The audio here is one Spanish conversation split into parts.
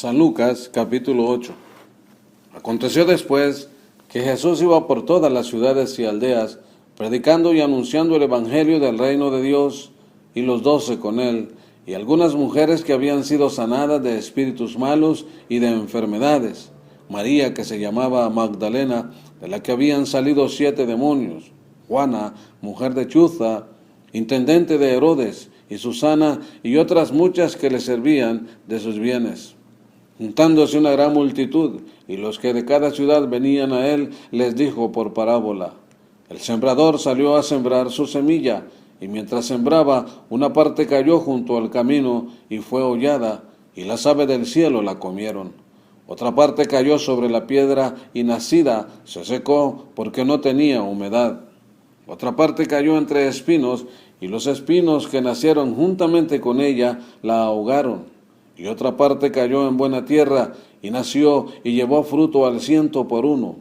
San Lucas, capítulo 8. Aconteció después que Jesús iba por todas las ciudades y aldeas, predicando y anunciando el evangelio del reino de Dios, y los 12 con él, y algunas mujeres que habían sido sanadas de espíritus malos y de enfermedades. María, que se llamaba Magdalena, de la que habían salido 7 demonios. Juana, mujer de Chuza, intendente de Herodes, y Susana, y otras muchas que le servían de sus bienes. Juntándose una gran multitud, y los que de cada ciudad venían a él, les dijo por parábola: el sembrador salió a sembrar su semilla, y mientras sembraba, una parte cayó junto al camino, y fue hollada, y las aves del cielo la comieron. Otra parte cayó sobre la piedra, y nacida se secó, porque no tenía humedad. Otra parte cayó entre espinos, y los espinos que nacieron juntamente con ella la ahogaron. Y otra parte cayó en buena tierra, y nació y llevó fruto al 100 por 1.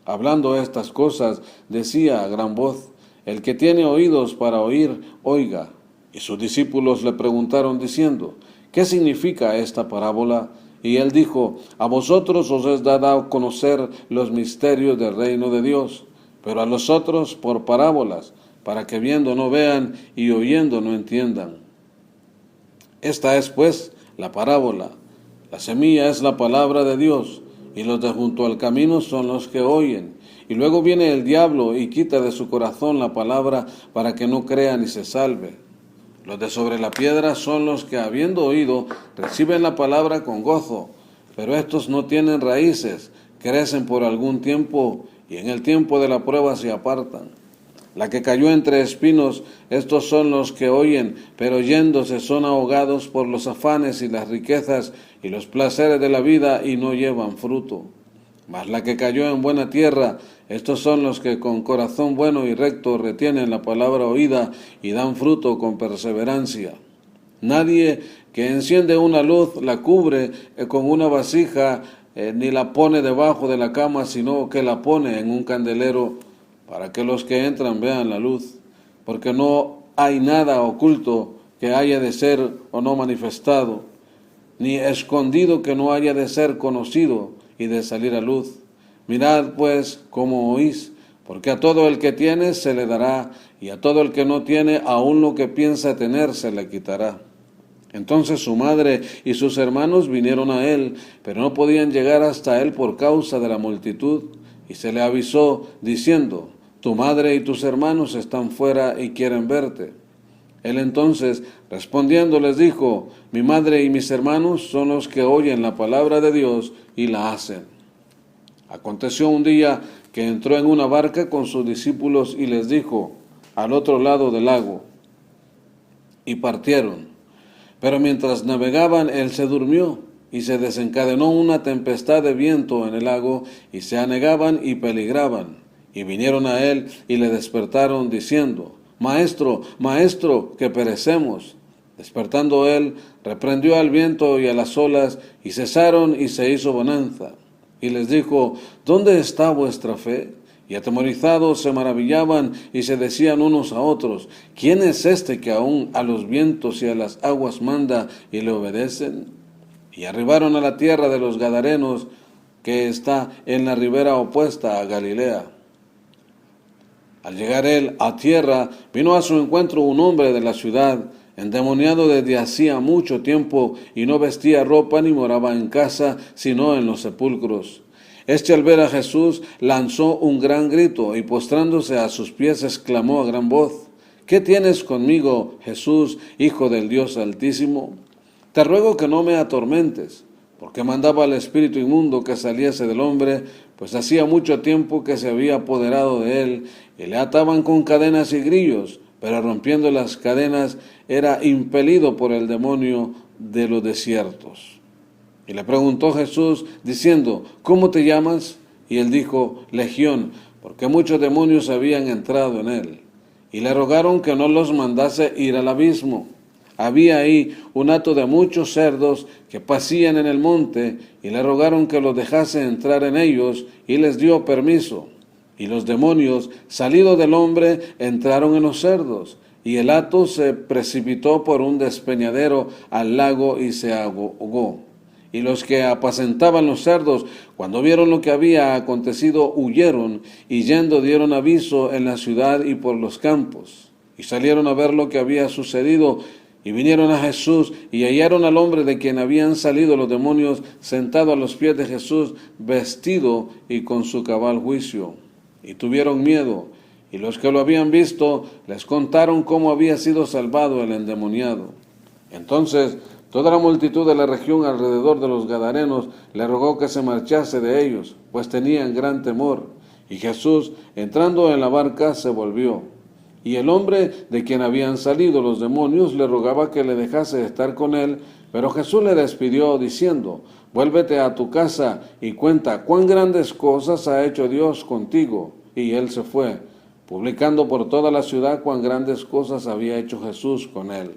Hablando estas cosas, decía a gran voz: el que tiene oídos para oír, oiga. Y sus discípulos le preguntaron diciendo: ¿qué significa esta parábola? Y él dijo: a vosotros os es dado a conocer los misterios del reino de Dios, pero a los otros por parábolas, para que viendo no vean y oyendo no entiendan. Esta es pues la parábola. La semilla es la palabra de Dios, y los de junto al camino son los que oyen. Y luego viene el diablo y quita de su corazón la palabra, para que no crea ni se salve. Los de sobre la piedra son los que, habiendo oído, reciben la palabra con gozo, pero estos no tienen raíces, crecen por algún tiempo, y en el tiempo de la prueba se apartan. La que cayó entre espinos, estos son los que oyen, pero yéndose son ahogados por los afanes y las riquezas y los placeres de la vida, y no llevan fruto. Mas la que cayó en buena tierra, estos son los que con corazón bueno y recto retienen la palabra oída y dan fruto con perseverancia. Nadie que enciende una luz la cubre con una vasija, ni la pone debajo de la cama, sino que la pone en un candelero, para que los que entran vean la luz, porque no hay nada oculto que haya de ser o no manifestado, ni escondido que no haya de ser conocido y de salir a luz. Mirad pues cómo oís, porque a todo el que tiene se le dará, y a todo el que no tiene, aun lo que piensa tener se le quitará. Entonces su madre y sus hermanos vinieron a él, pero no podían llegar hasta él por causa de la multitud, y se le avisó diciendo: tu madre y tus hermanos están fuera y quieren verte. Él entonces, respondiendo, les dijo: mi madre y mis hermanos son los que oyen la palabra de Dios y la hacen. Aconteció un día que entró en una barca con sus discípulos y les dijo: al otro lado del lago. Y partieron. Pero mientras navegaban, él se durmió, y se desencadenó una tempestad de viento en el lago, y se anegaban y peligraban. Y vinieron a él y le despertaron diciendo: Maestro, maestro, que perecemos. Despertando él, reprendió al viento y a las olas, y cesaron, y se hizo bonanza. Y les dijo: ¿dónde está vuestra fe? Y atemorizados se maravillaban y se decían unos a otros: ¿quién es este que aún a los vientos y a las aguas manda y le obedecen? Y arribaron a la tierra de los Gadarenos, que está en la ribera opuesta a Galilea. Al llegar él a tierra, vino a su encuentro un hombre de la ciudad, endemoniado desde hacía mucho tiempo, y no vestía ropa ni moraba en casa, sino en los sepulcros. Este, al ver a Jesús, lanzó un gran grito, y postrándose a sus pies exclamó a gran voz: ¿qué tienes conmigo, Jesús, Hijo del Dios Altísimo? Te ruego que no me atormentes, porque mandaba al espíritu inmundo que saliese del hombre, pues hacía mucho tiempo que se había apoderado de él, y le ataban con cadenas y grillos, pero rompiendo las cadenas era impelido por el demonio de los desiertos. Y le preguntó Jesús, diciendo: ¿cómo te llamas? Y él dijo: Legión, porque muchos demonios habían entrado en él. Y le rogaron que no los mandase ir al abismo. Había ahí un hato de muchos cerdos que pacían en el monte, y le rogaron que los dejase entrar en ellos, y les dio permiso. Y los demonios, salidos del hombre, entraron en los cerdos, y el hato se precipitó por un despeñadero al lago y se ahogó. Y los que apacentaban los cerdos, cuando vieron lo que había acontecido, huyeron, y yendo dieron aviso en la ciudad y por los campos. Y salieron a ver lo que había sucedido, y vinieron a Jesús, y hallaron al hombre de quien habían salido los demonios, sentado a los pies de Jesús, vestido y con su cabal juicio. Y tuvieron miedo, y los que lo habían visto les contaron cómo había sido salvado el endemoniado. Entonces toda la multitud de la región alrededor de los Gadarenos le rogó que se marchase de ellos, pues tenían gran temor. Y Jesús, entrando en la barca, se volvió. Y el hombre de quien habían salido los demonios le rogaba que le dejase estar con él, pero Jesús le despidió diciendo: vuélvete a tu casa y cuenta cuán grandes cosas ha hecho Dios contigo. Y él se fue, publicando por toda la ciudad cuán grandes cosas había hecho Jesús con él.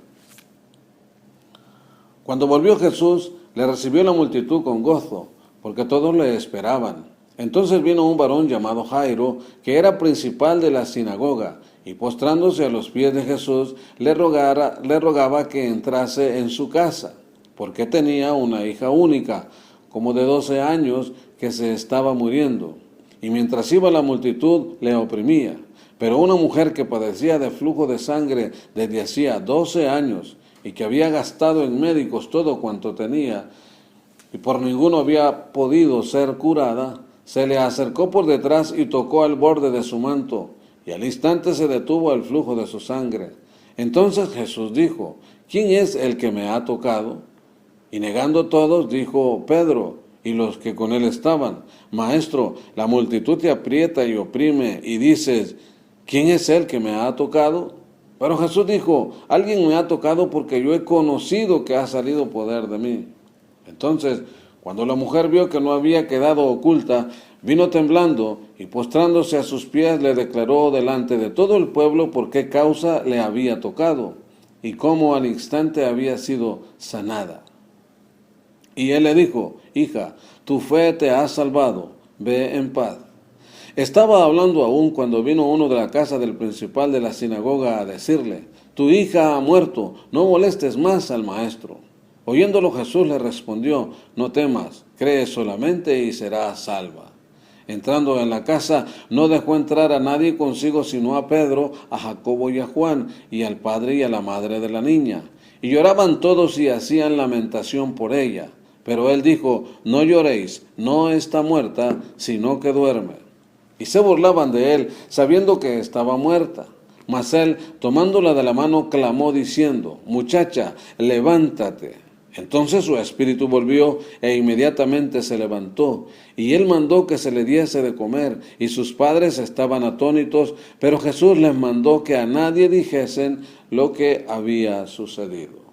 Cuando volvió Jesús, le recibió la multitud con gozo, porque todos le esperaban. Entonces vino un varón llamado Jairo, que era principal de la sinagoga, y postrándose a los pies de Jesús, le rogaba que entrase en su casa, porque tenía una hija única, como de 12 años, que se estaba muriendo. Y mientras iba la multitud, le oprimía. Pero una mujer que padecía de flujo de sangre desde hacía 12 años, y que había gastado en médicos todo cuanto tenía, y por ninguno había podido ser curada, se le acercó por detrás y tocó al borde de su manto, y al instante se detuvo el flujo de su sangre. Entonces Jesús dijo: ¿quién es el que me ha tocado? Y negando todos, dijo Pedro y los que con él estaban: Maestro, la multitud te aprieta y oprime, y dices: ¿quién es el que me ha tocado? Pero Jesús dijo: alguien me ha tocado, porque yo he conocido que ha salido poder de mí. Entonces, cuando la mujer vio que no había quedado oculta, vino temblando, y postrándose a sus pies le declaró delante de todo el pueblo por qué causa le había tocado, y cómo al instante había sido sanada. Y él le dijo: hija, tu fe te ha salvado, ve en paz. Estaba hablando aún cuando vino uno de la casa del principal de la sinagoga a decirle: tu hija ha muerto, no molestes más al maestro. Oyéndolo Jesús le respondió: no temas, cree solamente y serás salva. Entrando en la casa, no dejó entrar a nadie consigo sino a Pedro, a Jacobo y a Juan, y al padre y a la madre de la niña. Y lloraban todos y hacían lamentación por ella. Pero él dijo: no lloréis, no está muerta, sino que duerme. Y se burlaban de él, sabiendo que estaba muerta. Mas él, tomándola de la mano, clamó diciendo: muchacha, levántate. Entonces su espíritu volvió, e inmediatamente se levantó. Y él mandó que se le diese de comer, y sus padres estaban atónitos, pero Jesús les mandó que a nadie dijesen lo que había sucedido.